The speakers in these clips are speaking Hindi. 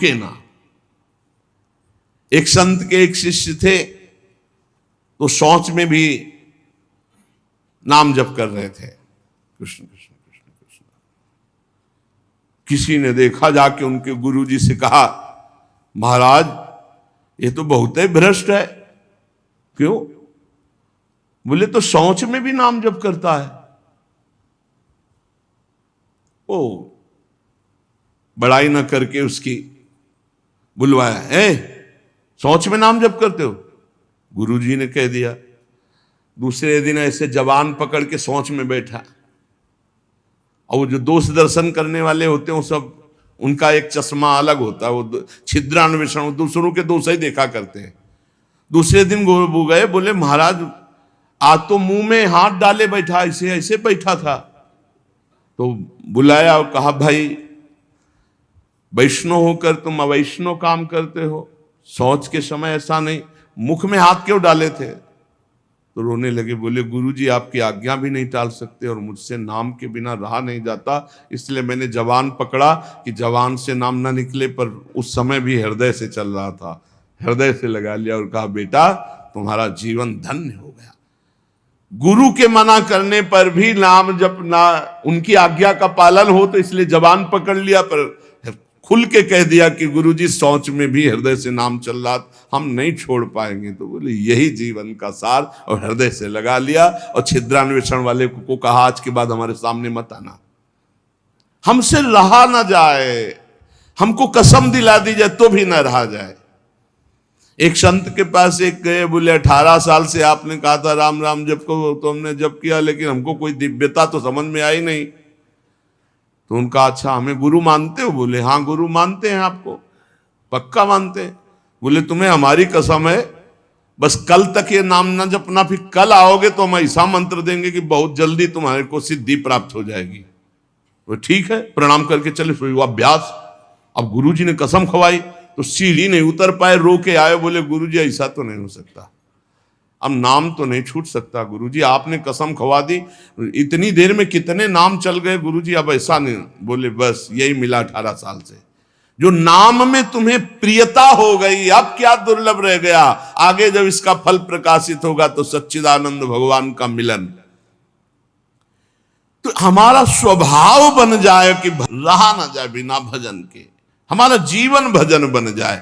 रुके ना। एक संत के एक शिष्य थे, तो शौच में भी नाम जप कर रहे थे, कृष्ण कृष्ण कृष्ण कृष्ण। किसी ने देखा, जाके उनके गुरुजी से कहा, महाराज ये तो बहुत ही भ्रष्ट है। क्यों? बोले तो शौच में भी नाम जप करता है। ओ बड़ाई ना करके उसकी बुलवाया, शौच में नाम जप करते हो? गुरुजी ने कह दिया। दूसरे दिन ऐसे जवान पकड़ के शौच में बैठा, और वो जो दोष दर्शन करने वाले होते हैं वो सब, उनका एक चश्मा अलग होता है, वो छिद्रान्वेषण, दूसरों के दोष ही देखा करते हैं। दूसरे दिन वो गए, बोले महाराज आज तो मुंह में हाथ डाले बैठा, ऐसे ऐसे बैठा था। तो बुलाया और कहा, भाई वैष्णव होकर तुम अवैष्णव काम करते हो, शौच के समय ऐसा नहीं, मुख में हाथ क्यों डाले थे? तो रोने लगे, बोले गुरुजी आपकी आज्ञा भी नहीं टाल सकते, और मुझसे नाम के बिना रहा नहीं जाता, इसलिए मैंने जवान पकड़ा कि जवान से नाम ना निकले, पर उस समय भी हृदय से चल रहा था, हृदय से लगा लिया और कहा, बेटा तुम्हारा जीवन धन्य हो गया। गुरु के मना करने पर भी नाम जपना, उनकी आज्ञा का पालन हो, तो इसलिए जवान पकड़ लिया, पर खुल के कह दिया कि गुरुजी शौच में भी हृदय से नाम चल रहा, हम नहीं छोड़ पाएंगे। तो बोले यही जीवन का सार, और हृदय से लगा लिया। और छिद्रान्वेषण वाले को कहा, आज के बाद हमारे सामने मत आना, हमसे रहा ना जाए, हमको कसम दिला दी जाए तो भी ना रहा जाए। एक संत के पास एक गए, बोले 18 साल से आपने कहा था राम राम जप को, तो हमने जप किया, लेकिन हमको कोई दिव्यता तो समझ में आई नहीं। तो उनका, अच्छा हमें गुरु मानते हो? बोले हाँ गुरु मानते हैं। आपको पक्का मानते हैं? बोले तुम्हें हमारी कसम है, बस कल तक ये नाम ना जपना, फिर कल आओगे तो हम ऐसा मंत्र देंगे कि बहुत जल्दी तुम्हारे को सिद्धि प्राप्त हो जाएगी। वो ठीक है, प्रणाम करके चले, सो हुआ अभ्यास। अब गुरुजी ने कसम खवाई तो सीढ़ी नहीं उतर पाए, रो के आए, बोले गुरुजी ऐसा तो नहीं हो सकता, अब नाम तो नहीं छूट सकता गुरुजी, आपने कसम खवा दी, इतनी देर में कितने नाम चल गए गुरुजी, अब ऐसा नहीं। बोले बस यही मिला 18 साल से, जो नाम में तुम्हें प्रियता हो गई, अब क्या दुर्लभ रह गया, आगे जब इसका फल प्रकाशित होगा तो सच्चिदानंद भगवान का मिलन। तो हमारा स्वभाव बन जाए कि रहा ना जाए बिना भजन के, हमारा जीवन भजन बन जाए।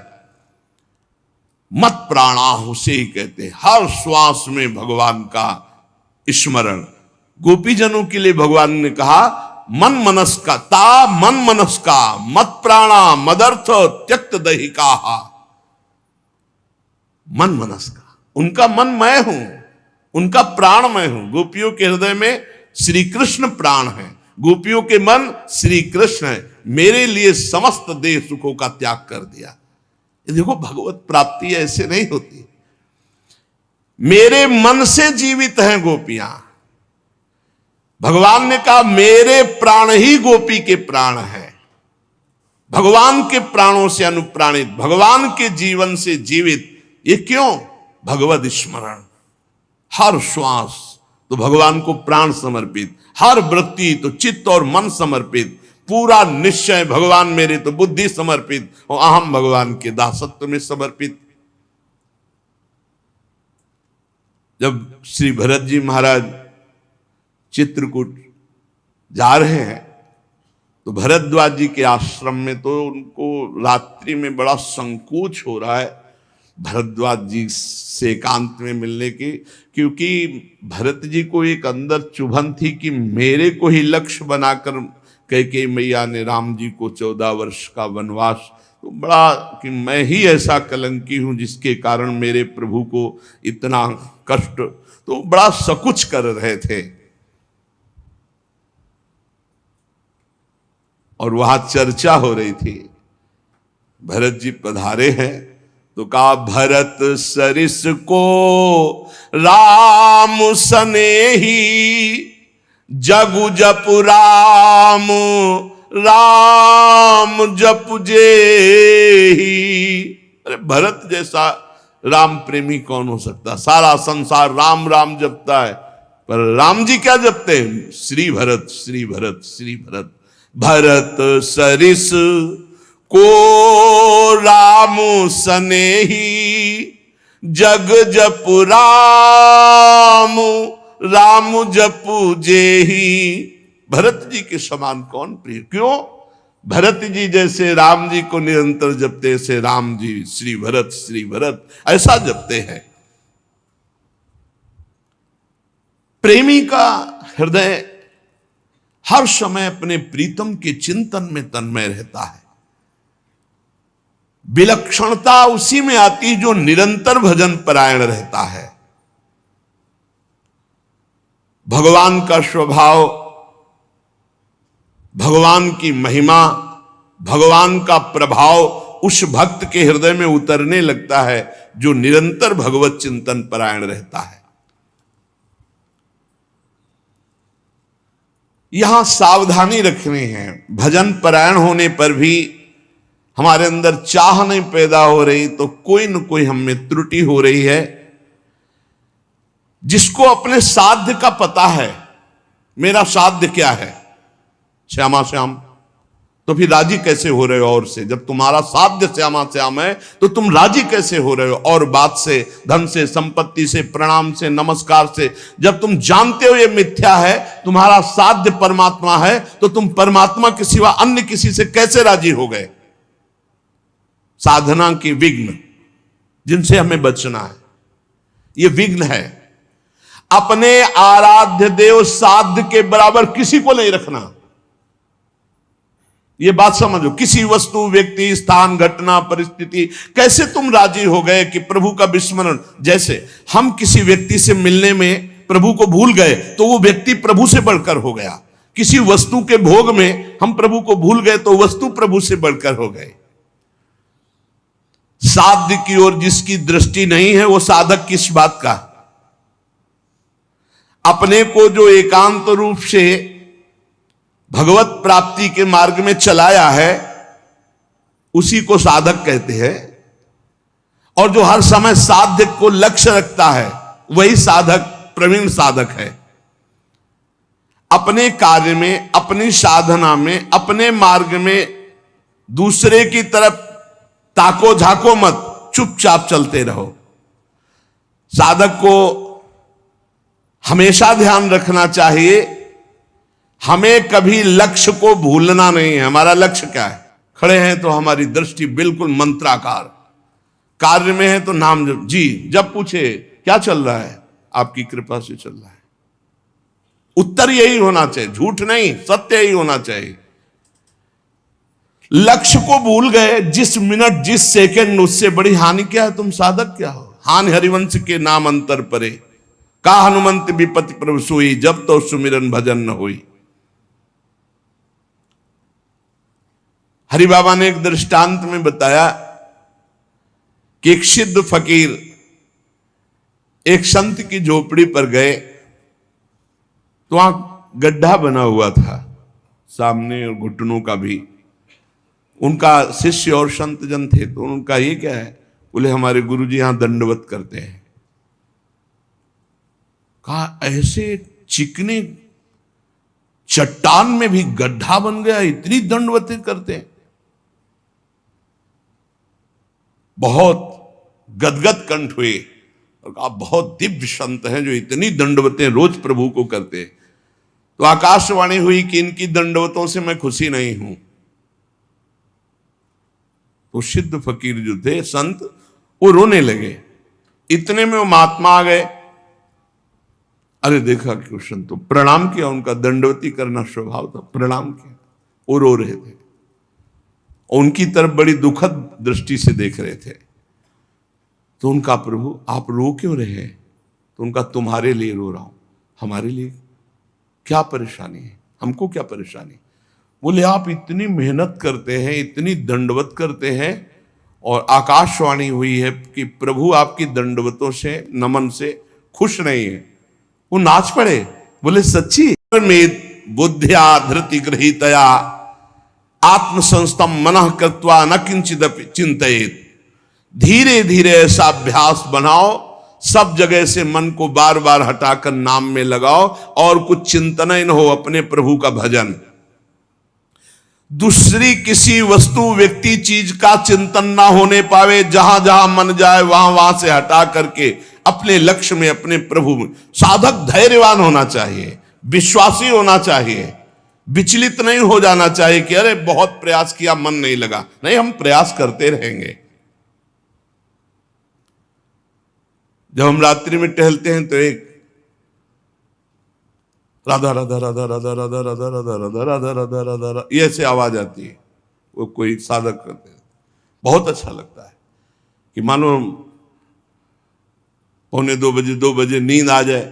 मत प्राणाहु से ही कहते, हर श्वास में भगवान का स्मरण। गोपीजनों के लिए भगवान ने कहा, मन मनस का ता मन मनस का मत प्राणा मदर्थ त्यक्त दहिका। मन मनस का, उनका मन मैं हूं, उनका प्राण मैं हूं। गोपियों के हृदय में श्री कृष्ण प्राण है, गोपियों के मन श्री कृष्ण है, मेरे लिए समस्त देह सुखों का त्याग कर दिया। देखो भगवत प्राप्ति ऐसे नहीं होती, मेरे मन से जीवित हैं गोपियां। भगवान ने कहा मेरे प्राण ही गोपी के प्राण है, भगवान के प्राणों से अनुप्राणित, भगवान के जीवन से जीवित। ये क्यों? भगवद स्मरण। हर श्वास तो भगवान को प्राण समर्पित, हर वृत्ति तो चित्त और मन समर्पित, पूरा निश्चय भगवान मेरे तो बुद्धि समर्पित, और अहम भगवान के दासत्व में समर्पित। जब श्री भरत जी महाराज चित्रकूट जा रहे हैं तो भरद्वाज जी के आश्रम में तो उनको रात्रि में बड़ा संकोच हो रहा है भरद्वाज जी से एकांत में मिलने की, क्योंकि भरत जी को एक अंदर चुभन थी कि मेरे को ही लक्ष्य बनाकर कैकेयी मैया ने राम जी को 14 वर्ष का वनवास, तो बड़ा कि मैं ही ऐसा कलंकी हूं जिसके कारण मेरे प्रभु को इतना कष्ट, तो बड़ा सकुच कर रहे थे। और वहां चर्चा हो रही थी, भरत जी पधारे हैं तो कहा भरत सरिस को राम सनेही, जगु जप राम राम जप जेही। अरे भरत जैसा राम प्रेमी कौन हो सकता? सारा संसार राम राम जपता है, पर राम जी क्या जपते हैं? श्री भरत श्री भरत श्री भरत। भरत सरिस को रामु सनेही, जग जपु रामु, रामु जपु जेही। भरत जी के समान कौन प्रिय? क्यों? भरत जी जैसे राम जी को निरंतर जपते, ऐसे राम जी श्री भरत ऐसा जपते हैं। प्रेमी का हृदय हर समय अपने प्रीतम के चिंतन में तन्मय रहता है। विलक्षणता उसी में आती जो निरंतर भजन परायण रहता है। भगवान का स्वभाव, भगवान की महिमा, भगवान का प्रभाव उस भक्त के हृदय में उतरने लगता है जो निरंतर भगवत चिंतन परायण रहता है। यहां सावधानी रखनी है। भजन परायण होने पर भी हमारे अंदर चाह नहीं पैदा हो रही तो कोई न कोई हम में त्रुटि हो रही है। जिसको अपने साध्य का पता है, मेरा साध्य क्या है, श्यामा श्याम, तो फिर राजी कैसे हो रहे हो और से? जब तुम्हारा साध्य श्यामा श्याम है तो तुम राजी कैसे हो रहे हो और बात से, धन से, संपत्ति से, प्रणाम से, नमस्कार से? जब तुम जानते हो ये मिथ्या है, तुम्हारा साध्य परमात्मा है, तो तुम परमात्मा के सिवा अन्य किसी से कैसे राजी हो गए? साधना के विघ्न जिनसे हमें बचना है, ये विघ्न है। अपने आराध्य देव साध्य के बराबर किसी को नहीं रखना। ये बात समझो। किसी वस्तु, व्यक्ति, स्थान, घटना, परिस्थिति, कैसे तुम राजी हो गए कि प्रभु का विस्मरण? जैसे हम किसी व्यक्ति से मिलने में प्रभु को भूल गए तो वो व्यक्ति प्रभु से बढ़कर हो गया। किसी वस्तु के भोग में हम प्रभु को भूल गए तो वस्तु प्रभु से बढ़कर हो गए। साध्य की ओर जिसकी दृष्टि नहीं है वो साधक किस बात का? अपने को जो एकांत रूप से भगवत प्राप्ति के मार्ग में चलाया है उसी को साधक कहते हैं। और जो हर समय साध्य को लक्ष्य रखता है वही साधक, प्रवीण साधक है। अपने कार्य में, अपनी साधना में, अपने मार्ग में दूसरे की तरफ ताको झाको मत, चुपचाप चलते रहो। साधक को हमेशा ध्यान रखना चाहिए, हमें कभी लक्ष्य को भूलना नहीं है। हमारा लक्ष्य क्या है? खड़े हैं तो हमारी दृष्टि बिल्कुल मंत्राकार, कार्य में है तो नाम जप। जी, जब पूछे क्या चल रहा है, आपकी कृपा से चल रहा है। उत्तर यही होना चाहिए, झूठ नहीं, सत्य ही होना चाहिए। लक्ष्य को भूल गए जिस मिनट, जिस सेकंड, उससे बड़ी हानि क्या है? तुम साधक क्या हो? हानि हरिवंश के नाम अंतर परे, का हनुमंत विपति प्रभु सोई, जब तो सुमिरन भजन न होई। हरि बाबा ने एक दृष्टांत में बताया कि एक सिद्ध फकीर एक संत की झोपड़ी पर गए तो वहां गड्ढा बना हुआ था सामने और घुटनों का भी। उनका शिष्य और संत जन थे तो उनका ये क्या है? बोले हमारे गुरुजी यहां दंडवत करते हैं। कहा ऐसे चिकने चट्टान में भी गड्ढा बन गया, इतनी दंडवतें करते हैं? बहुत गदगद कंठ हुए और कहा बहुत दिव्य संत हैं जो इतनी दंडवतें रोज प्रभु को करते हैं। तो आकाशवाणी हुई कि इनकी दंडवतों से मैं खुशी नहीं हूं। तो सिद्ध फकीर जो थे, संत, वो रोने लगे। इतने में वो महात्मा आ गए। अरे देखा कि संत तो प्रणाम किया, उनका दंडवती करना स्वभाव था, प्रणाम किया। वो रो रहे थे, उनकी तरफ बड़ी दुखद दृष्टि से देख रहे थे। तो उनका प्रभु आप रो क्यों रहे? तो उनका तुम्हारे लिए रो रहा हूं। हमारे लिए क्या परेशानी है? हमको क्या परेशानी? बोले आप इतनी मेहनत करते हैं, इतनी दंडवत करते हैं और आकाशवाणी हुई है कि प्रभु आपकी दंडवतों से, नमन से खुश नहीं है। वो नाच पड़े। बोले सच्ची? में बुद्धिया धृति गृहीतया आत्मसंस्तम मनः कृत्वा न किंचिद चिंतयेत। धीरे धीरे ऐसा अभ्यास बनाओ, सब जगह से मन को बार बार हटाकर नाम में लगाओ और कुछ चिंतन न हो, अपने प्रभु का भजन। दूसरी किसी वस्तु व्यक्ति चीज का चिंतन ना होने पावे, जहां जहां मन जाए वहां वहां से हटा करके अपने लक्ष्य में, अपने प्रभु में। साधक धैर्यवान होना चाहिए, विश्वासी होना चाहिए, विचलित नहीं हो जाना चाहिए कि अरे बहुत प्रयास किया मन नहीं लगा। नहीं, हम प्रयास करते रहेंगे। जब हम रात्रि में टहलते हैं तो एक राधा राधा राधा राधा राधा राधा राधा राधा राधा राधा राधा राधा ये ऐसे आवाज आती है। वो कोई साधक करते हैं, बहुत अच्छा लगता है कि मानो 1:45-2 बजे नींद आ जाए,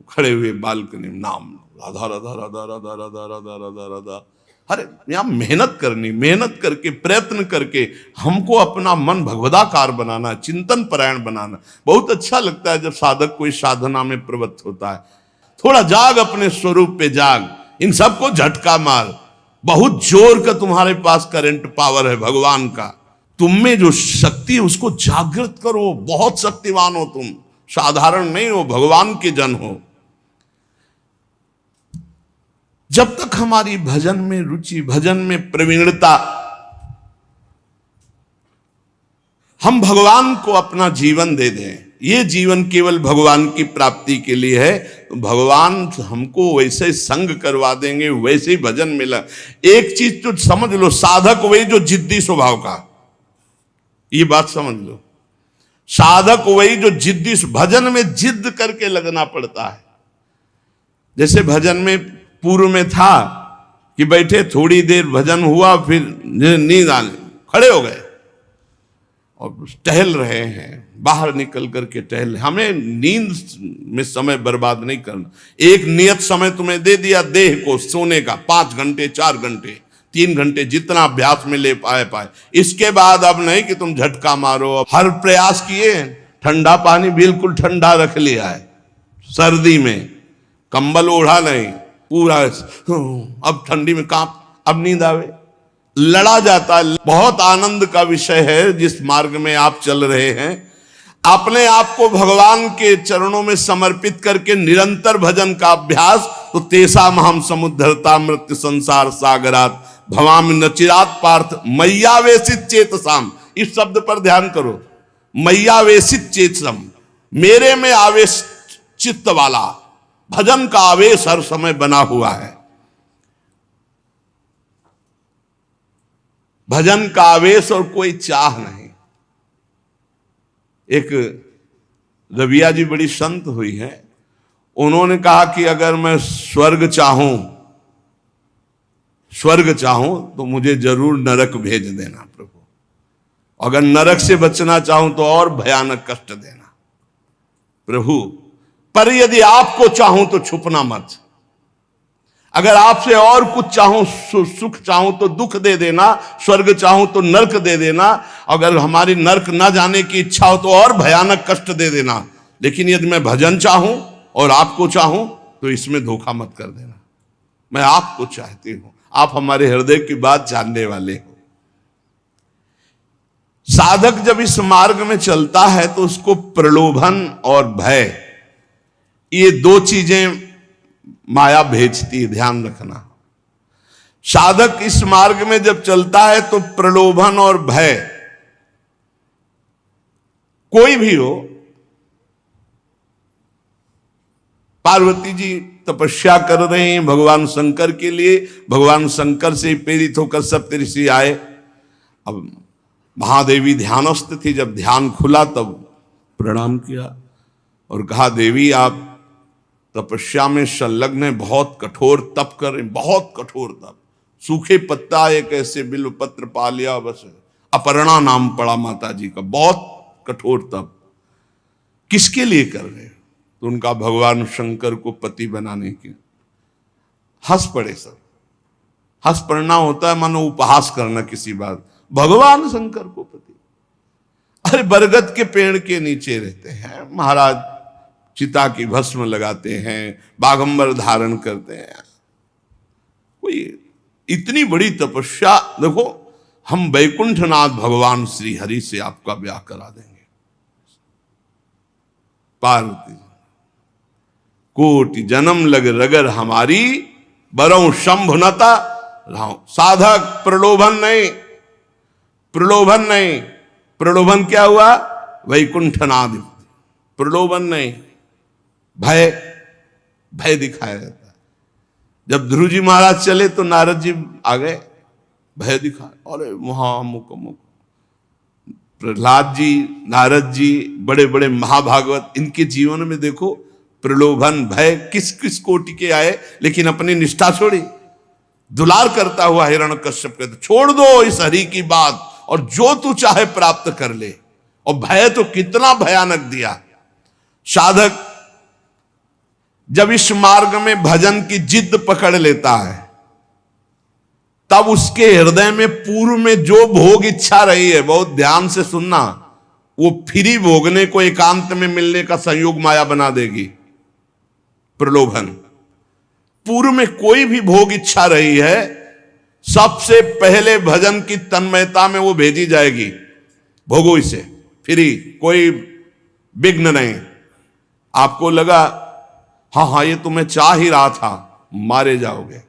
खड़े हुए बालकनी में नाम राधा राधा राधा राधा राधा राधा राधा राधा। अरे यहां मेहनत करनी, मेहनत करके प्रयत्न करके हमको अपना मन भगवदाकार बनाना, चिंतन परायण बनाना। बहुत अच्छा लगता है जब साधक कोई साधना में प्रवृत्त होता है। थोड़ा जाग, अपने स्वरूप पे जाग, इन सबको झटका मार। बहुत जोर का तुम्हारे पास करंट पावर है भगवान का, तुम में जो शक्ति है उसको जागृत करो। बहुत शक्तिवान हो तुम, साधारण नहीं हो, भगवान के जन हो। जब तक हमारी भजन में रुचि, भजन में प्रवीणता, हम भगवान को अपना जीवन दे दें, ये जीवन केवल भगवान की प्राप्ति के लिए है, तो भगवान हमको वैसे संग करवा देंगे, वैसे ही भजन मिला। एक चीज तो समझ लो, साधक वही जो जिद्दी स्वभाव का, ये बात समझ लो। साधक वही जो जिद्दी, भजन में जिद करके लगना पड़ता है। जैसे भजन में पूर्व में था कि बैठे, थोड़ी देर भजन हुआ, फिर नींद आने, खड़े हो गए और टहल रहे हैं, बाहर निकल करके टहल। हमें नींद में समय बर्बाद नहीं करना। एक नियत समय तुम्हें दे दिया देह को सोने का, 5 घंटे, 4 घंटे, 3 घंटे, जितना अभ्यास में ले पाए। इसके बाद अब नहीं कि तुम झटका मारो। हर प्रयास किए, ठंडा पानी बिल्कुल ठंडा रख लिया है, सर्दी में कंबल ओढ़ा नहीं, पूरा अब ठंडी में कांप, अब नींद आवे, लड़ा जाता है। बहुत आनंद का विषय है जिस मार्ग में आप चल रहे हैं। अपने आप को भगवान के चरणों में समर्पित करके निरंतर भजन का अभ्यास, तो तेसा महम समुद्धरता मृत्यु संसार सागरात भवामि न चिरात पार्थ मैयावेशित चेतसाम। इस शब्द पर ध्यान करो, मैयावेशित चेतसम, मेरे में आवेश चित्त वाला। भजन का आवेश हर समय बना हुआ है, भजन का आवेश और कोई चाह नहीं। एक रबिया जी बड़ी संत हुई है, उन्होंने कहा कि अगर मैं स्वर्ग चाहूं तो मुझे जरूर नरक भेज देना प्रभु, अगर नरक से बचना चाहूं तो और भयानक कष्ट देना प्रभु, पर यदि आपको चाहूं तो छुपना मत। अगर आपसे और कुछ चाहूं, सुख चाहूं तो दुख दे देना, स्वर्ग चाहूं तो नरक दे देना, अगर हमारी नरक ना जाने की इच्छा हो तो और भयानक कष्ट दे देना। लेकिन यदि मैं भजन चाहूं और आपको चाहूं तो इसमें धोखा मत कर देना। मैं आपको चाहती हूं, आप हमारे हृदय की बात जानने वाले हो। साधक जब इस मार्ग में चलता है तो उसको प्रलोभन और भय, ये 2 चीजें माया भेजती है, ध्यान रखना। साधक इस मार्ग में जब चलता है तो प्रलोभन और भय, कोई भी हो। पार्वती जी तपस्या कर रहे हैं भगवान शंकर के लिए, भगवान शंकर से प्रेरित होकर सप्तऋषि आए। अब महादेवी ध्यानस्थ थी, जब ध्यान खुला तब प्रणाम किया और कहा, देवी आप तपस्या में संलग्न है, बहुत कठोर तप कर, बहुत कठोर तप। सूखे पत्ता एक ऐसे बिल्व पत्र पा लिया, बस अपर्णा नाम पड़ा माता जी का, बहुत कठोर तप। किसके लिए कर रहे हो? तो उनका भगवान शंकर को पति बनाने के। हंस पड़े सब। हंस पड़ना होता है मानो उपहास करना किसी बात। भगवान शंकर को पति, अरे बरगद के पेड़ के नीचे रहते हैं महाराज, चिता की भस्म लगाते हैं, बागंबर धारण करते हैं। कोई इतनी बड़ी तपस्या। देखो, हम वैकुंठनाथ भगवान श्री हरि से आपका ब्याह करा देंगे। पार्वती, कोटि जन्म लग रगर हमारी, बरौ शंभुनता रहा हूं। साधक प्रलोभन नहीं, प्रलोभन नहीं। प्रलोभन क्या हुआ? वैकुंठनादि। प्रलोभन नहीं, भय, भय दिखाया जाता है। जब ध्रुव जी महाराज चले तो नारद जी आ गए, भय दिखा, अरे महामुख मुख। प्रहलाद जी, नारद जी, बड़े बड़े महाभागवत, इनके जीवन में देखो प्रलोभन भय किस किस कोटि के आए, लेकिन अपनी निष्ठा छोड़ी। दुलार करता हुआ हिरण्यकश्यप कहते छोड़ दो इस हरि की बात और जो तू चाहे प्राप्त कर ले। और भय तो कितना भयानक दिया। साधक जब इस मार्ग में भजन की जिद पकड़ लेता है, तब उसके हृदय में पूर्व में जो भोग इच्छा रही है, बहुत ध्यान से सुनना, वो फ्री भोगने को एकांत में मिलने का संयोग माया बना देगी। प्रलोभन, पूर्व में कोई भी भोग इच्छा रही है, सबसे पहले भजन की तन्मयता में वो भेजी जाएगी, भोगो इसे, फ्री, कोई विघ्न नहीं। आपको लगा हाँ हाँ ये तो मैं चाह ही रहा था, मारे जाओगे।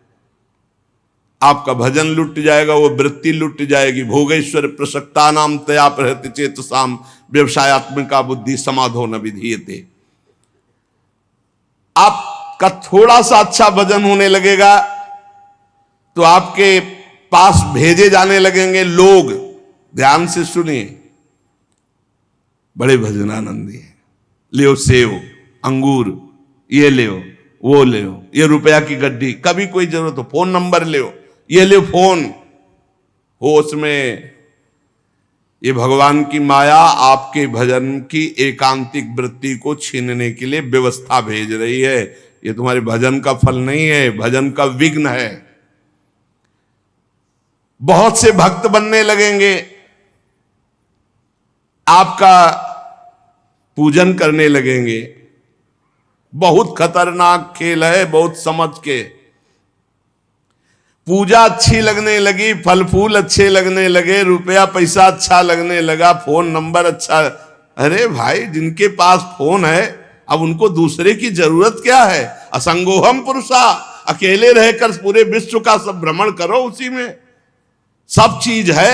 आपका भजन लुट जाएगा, वो वृत्ति लुट जाएगी। भोगेश्वर प्रसक्ता नाम तया प्रहति चेतसाम व्यवसायत्मिका बुद्धि समाधो न विधीयते। आपका थोड़ा सा अच्छा भजन होने लगेगा तो आपके पास भेजे जाने लगेंगे लोग। ध्यान से सुनिए, बड़े भजनानंदी है, लियो सेव अंगूर, ये ले वो ले, ये रुपया की गड्डी, कभी कोई जरूरत हो फोन नंबर ले, ये ले फोन हो, उसमें ये भगवान की माया आपके भजन की एकांतिक वृत्ति को छीनने के लिए व्यवस्था भेज रही है। ये तुम्हारे भजन का फल नहीं है, भजन का विघ्न है। बहुत से भक्त बनने लगेंगे, आपका पूजन करने लगेंगे। बहुत खतरनाक खेल है, बहुत समझ के। पूजा अच्छी लगने लगी, फल फूल अच्छे लगने लगे, रुपया पैसा अच्छा लगने लगा, फोन नंबर अच्छा। अरे भाई, जिनके पास फोन है अब उनको दूसरे की जरूरत क्या है? असंगोहम पुरुषा, अकेले रहकर पूरे विश्व का सब भ्रमण करो, उसी में सब चीज है।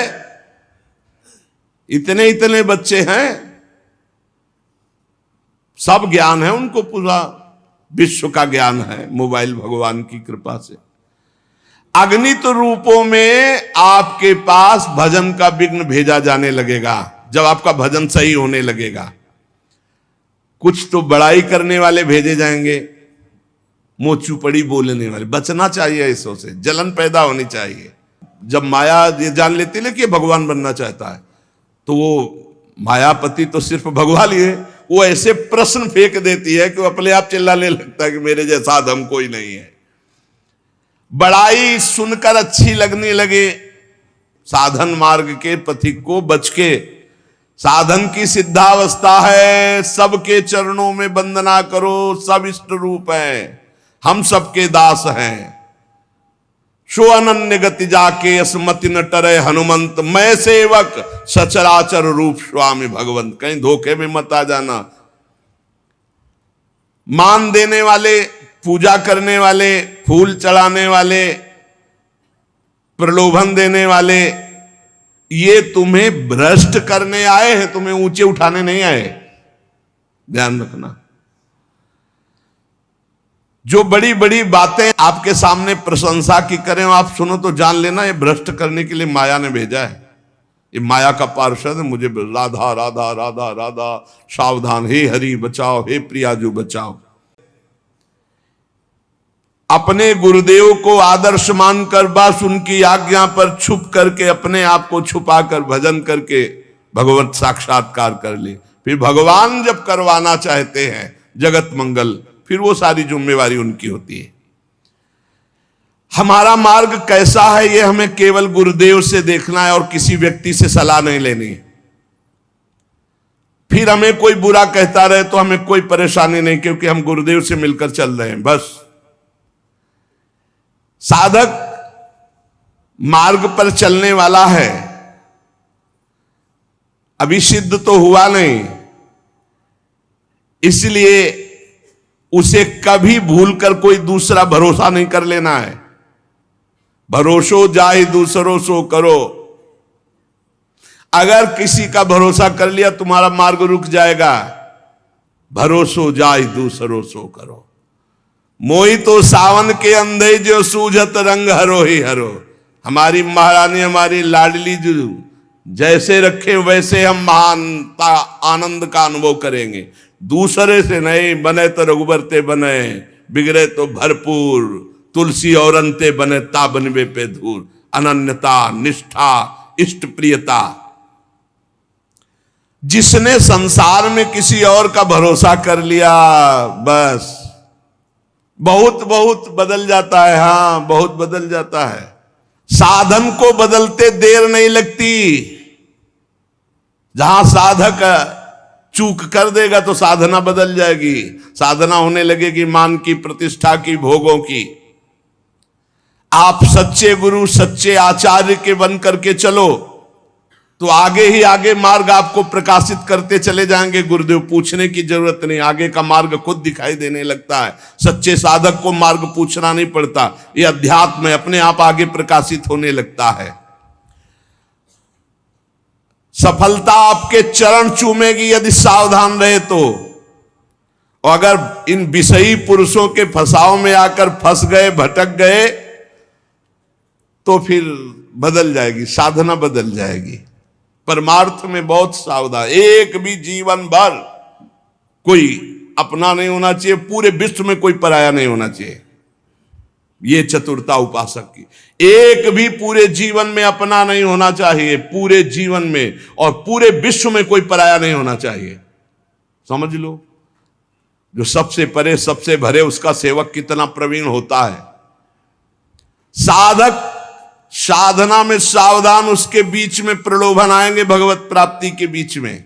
इतने इतने बच्चे हैं, सब ज्ञान है उनको, पूरा विश्व का ज्ञान है मोबाइल भगवान की कृपा से। अगणित रूपों में आपके पास भजन का विघ्न भेजा जाने लगेगा जब आपका भजन सही होने लगेगा। कुछ तो बड़ाई करने वाले भेजे जाएंगे, मोचू पड़ी बोलने वाले। बचना चाहिए इसों से, जलन पैदा होनी चाहिए। जब माया ये जान लेती है कि भगवान बनना चाहता है, तो वो मायापति तो सिर्फ भगवा लिए, वो ऐसे प्रश्न फेंक देती है कि वो अपने आप चिल्लाने लगता है कि मेरे जैसा अधम कोई नहीं है। बड़ाई सुनकर अच्छी लगने लगे, साधन मार्ग के पथिक को बच के। साधन की सिद्धावस्था है, सबके चरणों में वंदना करो, सब इष्ट रूप है, हम सबके दास हैं। सो अनन्य गति जाके असमति न टरे हनुमंत, मैं सेवक सचराचर रूप स्वामी भगवंत। कहीं धोखे में मत आ जाना। मान देने वाले, पूजा करने वाले, फूल चढ़ाने वाले, प्रलोभन देने वाले, ये तुम्हें भ्रष्ट करने आए हैं, तुम्हें ऊंचे उठाने नहीं आए। ध्यान रखना। जो बड़ी बड़ी बातें आपके सामने प्रशंसा की करें, आप सुनो तो जान लेना ये भ्रष्ट करने के लिए माया ने भेजा है। ये माया का पार्षद है। मुझे राधा राधा राधा राधा, सावधान, हे हरि बचाओ, हे प्रियाजू बचाओ। अपने गुरुदेव को आदर्श मानकर बस उनकी आज्ञा पर छुप करके, अपने आप को छुपा कर भजन करके भगवत साक्षात्कार कर ले। फिर भगवान जब करवाना चाहते हैं जगत मंगल, फिर वो सारी जिम्मेवारी उनकी होती है। हमारा मार्ग कैसा है ये हमें केवल गुरुदेव से देखना है और किसी व्यक्ति से सलाह नहीं लेनी है। फिर हमें कोई बुरा कहता रहे तो हमें कोई परेशानी नहीं, क्योंकि हम गुरुदेव से मिलकर चल रहे हैं बस। साधक मार्ग पर चलने वाला है, अभी सिद्ध तो हुआ नहीं, इसलिए उसे कभी भूलकर कोई दूसरा भरोसा नहीं कर लेना है। भरोसो जाहि दूसरों सो करो। अगर किसी का भरोसा कर लिया तुम्हारा मार्ग रुक जाएगा। भरोसो जाहि दूसरों सो करो। मोई तो सावन के अंधे जो सूझत रंग हरो ही हरो। हमारी महारानी, हमारी लाडली जो जैसे रखे वैसे हम महानता आनंद का अनुभव करेंगे। दूसरे से नहीं, बने तो रघुबर ते बने, बिगड़े तो भरपूर। तुलसी और अंते बने ता बनवे पे धूर। अनन्यता, निष्ठा, इष्ट प्रियता। जिसने संसार में किसी और का भरोसा कर लिया, बस बहुत बहुत बदल जाता है। हाँ, बहुत बदल जाता है। साधन को बदलते देर नहीं लगती। जहां साधक चूक कर देगा तो साधना बदल जाएगी। साधना होने लगेगी मान की, प्रतिष्ठा की, भोगों की। आप सच्चे गुरु, सच्चे आचार्य के बन करके चलो तो आगे ही आगे मार्ग आपको प्रकाशित करते चले जाएंगे। गुरुदेव पूछने की जरूरत नहीं, आगे का मार्ग खुद दिखाई देने लगता है। सच्चे साधक को मार्ग पूछना नहीं पड़ता। ये अध्यात्म है, अपने आप आगे प्रकाशित होने लगता है। सफलता आपके चरण चूमेगी यदि सावधान रहे तो। और अगर इन विषयी पुरुषों के फंसाव में आकर फंस गए, भटक गए, तो फिर बदल जाएगी, साधना बदल जाएगी। परमार्थ में बहुत सावधान। एक भी जीवन भर कोई अपना नहीं होना चाहिए, पूरे विश्व में कोई पराया नहीं होना चाहिए। ये चतुरता उपासक की। एक भी पूरे जीवन में अपना नहीं होना चाहिए, पूरे जीवन में, और पूरे विश्व में कोई पराया नहीं होना चाहिए। समझ लो, जो सबसे परे सबसे भरे उसका सेवक कितना प्रवीण होता है। साधक साधना में सावधान, उसके बीच में प्रलोभन आएंगे भगवत प्राप्ति के बीच में।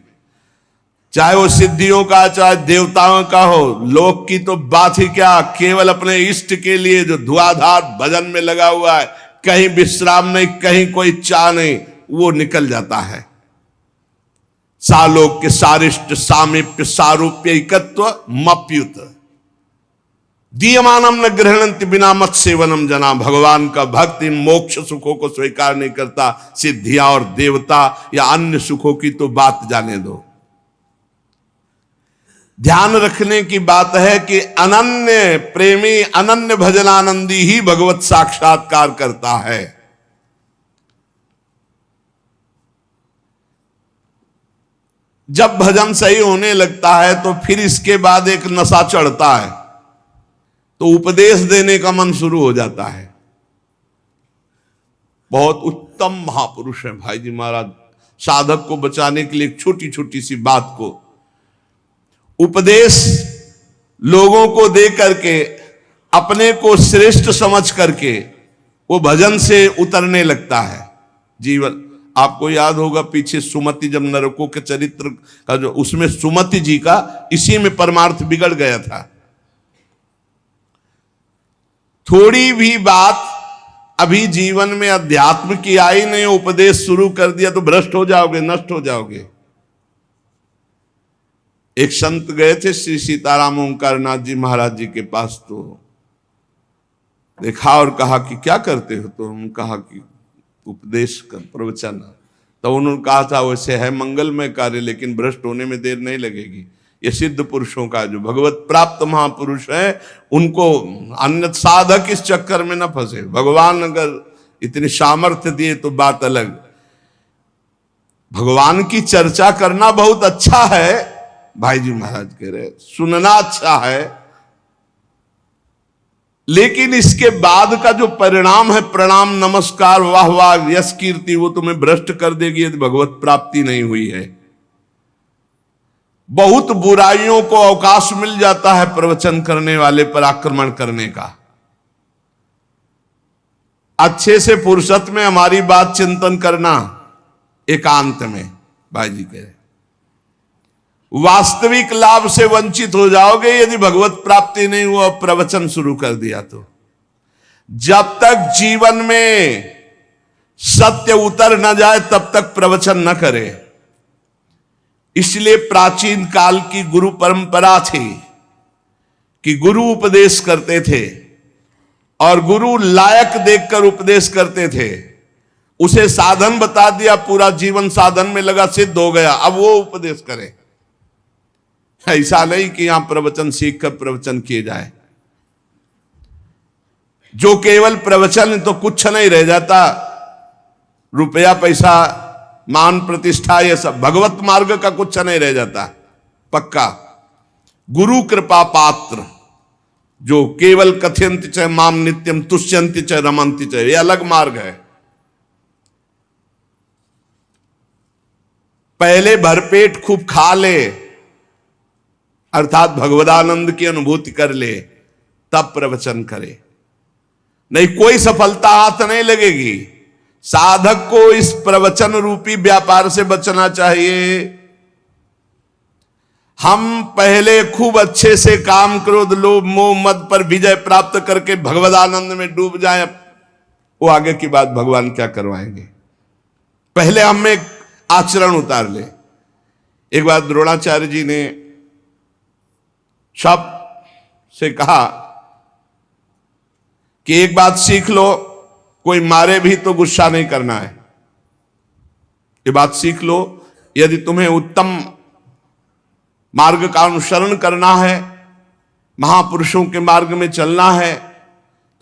चाहे वो सिद्धियों का, चाहे देवताओं का हो। लोक की तो बात ही क्या, केवल अपने इष्ट के लिए जो धुआंधार भजन में लगा हुआ है, कहीं विश्राम नहीं, कहीं कोई चाह नहीं, वो निकल जाता है। सालोक के सारिष्ट सामीप्य सारूप्य एकत्व मप्युत दीयमानम न ग्रहणंति बिना मत सेवनम जना। भगवान का भक्त इन मोक्ष सुखों को स्वीकार नहीं करता। सिद्धियां और देवता या अन्य सुखों की तो बात जाने दो। ध्यान रखने की बात है कि अनन्य प्रेमी, अनन्य भजनानंदी ही भगवत साक्षात्कार करता है। जब भजन सही होने लगता है तो फिर इसके बाद एक नशा चढ़ता है, तो उपदेश देने का मन शुरू हो जाता है। बहुत उत्तम महापुरुष हैं भाई जी महाराज। साधक को बचाने के लिए एक छोटी छोटी सी बात को उपदेश लोगों को दे करके, अपने को श्रेष्ठ समझ करके वो भजन से उतरने लगता है। जीवन आपको याद होगा पीछे सुमति, जब नरकों के चरित्र का जो, उसमें सुमति जी का इसी में परमार्थ बिगड़ गया था। थोड़ी भी बात अभी जीवन में अध्यात्म की आई नहीं, उपदेश शुरू कर दिया तो भ्रष्ट हो जाओगे, नष्ट हो जाओगे। एक संत गए थे श्री सीताराम ओंकार नाथ जी महाराज जी के पास, तो देखा और कहा कि क्या करते हो? तो उन्होंने कहा कि उपदेश का प्रवचन। तो उन्होंने कहा था वैसे है मंगलमय कार्य, लेकिन भ्रष्ट होने में देर नहीं लगेगी। ये सिद्ध पुरुषों का, जो भगवत प्राप्त महापुरुष है, उनको अन्य साधक इस चक्कर में न फंसे। भगवान अगर इतनी सामर्थ्य दिए तो बात अलग। भगवान की चर्चा करना बहुत अच्छा है, भाई जी महाराज कह रहे, सुनना अच्छा है, लेकिन इसके बाद का जो परिणाम है, प्रणाम नमस्कार वाह वाह यश कीर्ति, वो तुम्हें भ्रष्ट कर देगी यदि भगवत प्राप्ति नहीं हुई है। बहुत बुराइयों को अवकाश मिल जाता है प्रवचन करने वाले पर आक्रमण करने का। अच्छे से फुर्सत में हमारी बात चिंतन करना, एकांत में। भाई जी कह रहे वास्तविक लाभ से वंचित हो जाओगे यदि भगवत प्राप्ति नहीं हुआ, प्रवचन शुरू कर दिया तो। जब तक जीवन में सत्य उतर न जाए तब तक प्रवचन न करे। इसलिए प्राचीन काल की गुरु परंपरा थी कि गुरु उपदेश करते थे और गुरु लायक देखकर उपदेश करते थे। उसे साधन बता दिया, पूरा जीवन साधन में लगा, सिद्ध हो गया, अब वो उपदेश करे। ऐसा नहीं कि यहां प्रवचन सीख कर प्रवचन किए जाए। जो केवल प्रवचन तो कुछ नहीं रह जाता, रुपया पैसा मान प्रतिष्ठा ये सब, भगवत मार्ग का कुछ नहीं रह जाता पक्का। गुरु कृपा पात्र जो केवल कथयंति च माम नित्यम तुष्यंति च रमंति च, ये अलग मार्ग है। पहले भरपेट खूब खा ले, अर्थात भगवदानंद की अनुभूति कर ले, तब प्रवचन करे, नहीं कोई सफलता हाथ नहीं लगेगी। साधक को इस प्रवचन रूपी व्यापार से बचना चाहिए। हम पहले खूब अच्छे से काम क्रोध लोभ मोह मद पर विजय प्राप्त करके भगवदानंद में डूब जाएं, वो आगे की बात भगवान क्या करवाएंगे। पहले हमें आचरण उतार ले। एक बार द्रोणाचार्य जी ने सब से कहा कि एक बात सीख लो, कोई मारे भी तो गुस्सा नहीं करना है। ये बात सीख लो, यदि तुम्हें उत्तम मार्ग का अनुसरण करना है, महापुरुषों के मार्ग में चलना है,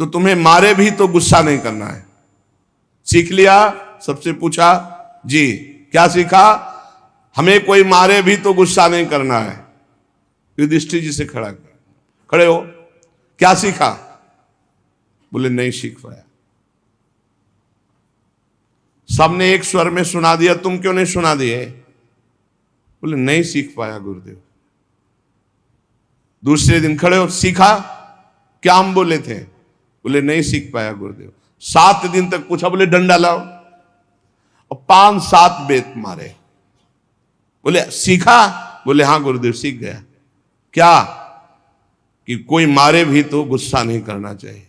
तो तुम्हें मारे भी तो गुस्सा नहीं करना है। सीख लिया? सबसे पूछा जी क्या सीखा? हमें कोई मारे भी तो गुस्सा नहीं करना है। युधिष्ठिर जी से खड़े हो, क्या सीखा? बोले नहीं सीख पाया। सबने एक स्वर में सुना दिया, तुम क्यों नहीं सुना दिए? बोले नहीं सीख पाया गुरुदेव। दूसरे दिन खड़े हो, सीखा? क्या हम बोले थे? बोले नहीं सीख पाया गुरुदेव। 7 दिन तक पूछा, बोले डंडा लाओ, और 5-7 बेत मारे। बोले सीखा? बोले हाँ गुरुदेव सीख गया। क्या? कि कोई मारे भी तो गुस्सा नहीं करना चाहिए।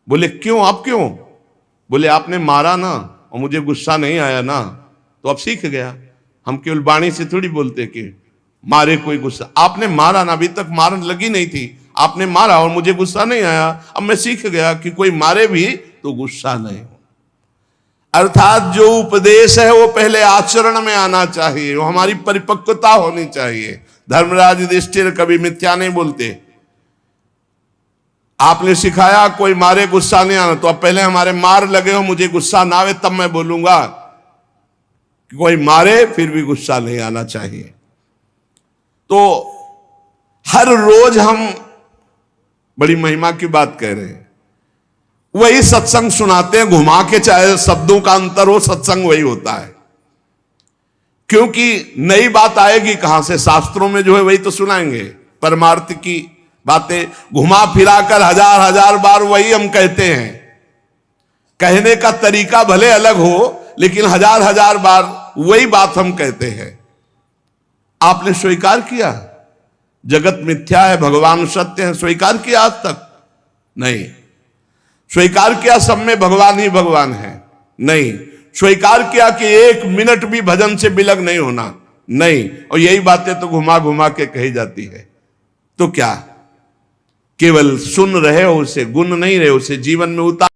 बोले क्यों, अब क्यों? बोले आपने मारा ना और मुझे गुस्सा नहीं आया ना, तो अब सीख गया। हम केवल वाणी से थोड़ी बोलते कि मारे कोई गुस्सा, आपने मारा ना, अभी तक मारन लगी नहीं थी, आपने मारा और मुझे गुस्सा नहीं आया, अब मैं सीख गया कि कोई मारे भी तो गुस्सा नहीं हो। अर्थात जो उपदेश है वो पहले आचरण में आना चाहिए, वो हमारी परिपक्वता होनी चाहिए। धर्मराज युधिष्ठिर कभी मिथ्या नहीं बोलते। आपने सिखाया कोई मारे गुस्सा नहीं आना, तो अब पहले हमारे मार लगे हो, मुझे गुस्सा ना आवे तब मैं बोलूंगा। कोई मारे फिर भी गुस्सा नहीं आना चाहिए। तो हर रोज हम बड़ी महिमा की बात कह रहे हैं, वही सत्संग सुनाते हैं, घुमा के, चाहे शब्दों का अंतर हो, सत्संग वही होता है। क्योंकि नई बात आएगी कहां से? शास्त्रों में जो है वही तो सुनाएंगे, परमार्थ की बातें घुमा फिरा कर 1000 बार वही हम कहते हैं। कहने का तरीका भले अलग हो, लेकिन 1000 बार वही बात हम कहते हैं। आपने स्वीकार किया जगत मिथ्या है, भगवान सत्य है? स्वीकार किया आज तक? नहीं। स्वीकार किया सब में भगवान ही भगवान है? नहीं। स्वीकार किया कि 1 मिनट भी भजन से विलग नहीं होना? नहीं। और यही बातें तो घुमा घुमा के कही जाती है। तो क्या केवल सुन रहे हो, उसे गुण नहीं रहे, उसे जीवन में उतार